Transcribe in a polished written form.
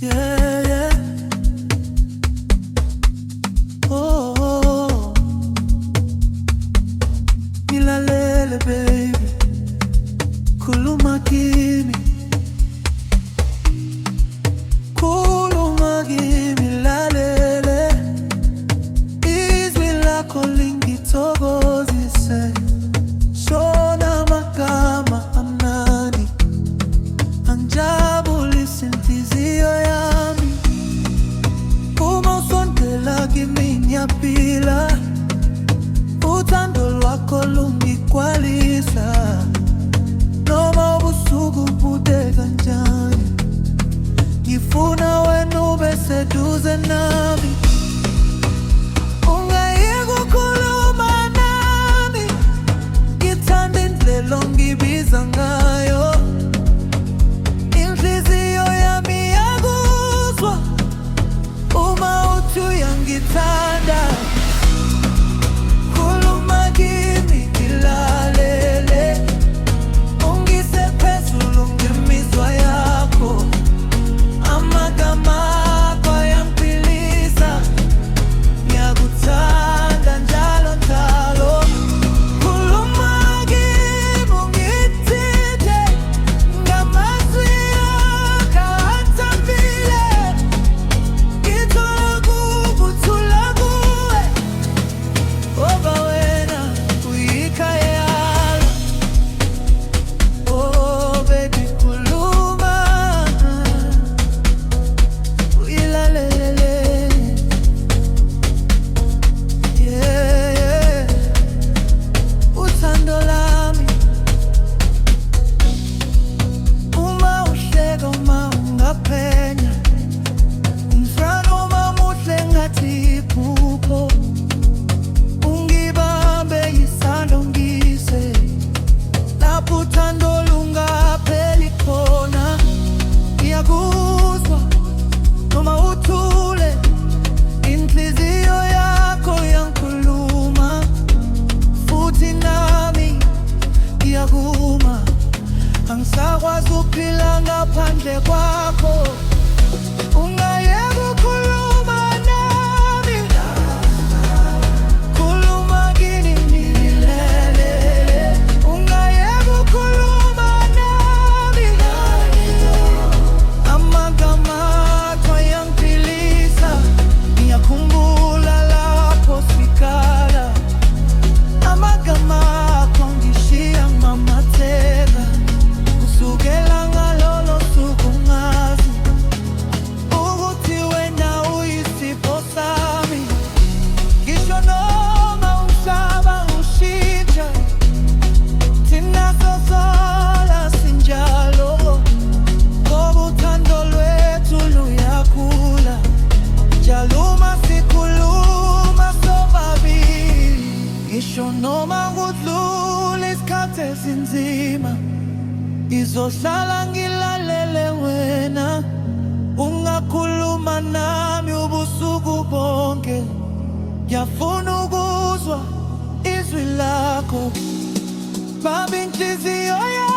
Yeah, yeah. Oh, oh, oh. Nilalele baby, khuluma kimi, khuluma kimi, lalele. Izwi lakho lingithokozise, shona magama amnandi, angijabulise inhliziyo yami. Uma usondela kimi ngiyaphila, uthando lwakho lungigcwalisa. Noma ubusuku bude kanjani, ngifuna wena ube seduze nami. Ungayeka ukukhuluma nami, ngithanda indlela ongibiza ngayo. Inhliziyo yami iyakuzwa uma uthi uyangithanda. Khuluma kimi ngilalele, ungise phezulu ngemizwa yakho. Amagama akho ayangiphilisa, ngiyakuthanda njalo njalo. Khuluma kimi ungithinte ngamazwi akho athambile, ngithola ukuthula kuwe ngoba wena uyikhaya yami. Oh baby, khuluma uyilalele. Yeah, yeah. Uthando lami, uma uhleka, uma ungaphenya, umfana uma muhle ngathi iphupho. Ungibambe isandla ungise lapho uthando lungapheli khona. Ngiyakuzwa noma uthule, inhliziyo yakho iyangikhuluma, futhi nami ngiyakuma. Angisakwazi ukuphila ngaphandle kwakho. Ungayeka ukukhuluma nami, khuluma kimi ngilalele. Ungayeka ukukhuluma nami, amagama akho ayangiphilisa. Ngiyakhumbula lapho sikhala, amagama akho angishiya ngimamatheka. Kusukela ngalolo suku ngazi ukuthi wena uyisipho sami. Ngisho noma umhlaba ushintsha, thina sosola sinjalo, ngoba uthando lwethu luyakhula njalo uma sikhuluma sobabili. Ngisho noma kudlula isikhathi esinzima, ngizohlala ngilalele wena. Ungakhuluma nami ubusuku bonke, ngiyafuna ukuzwa izwi lakho. Bamba inhliziyo yami.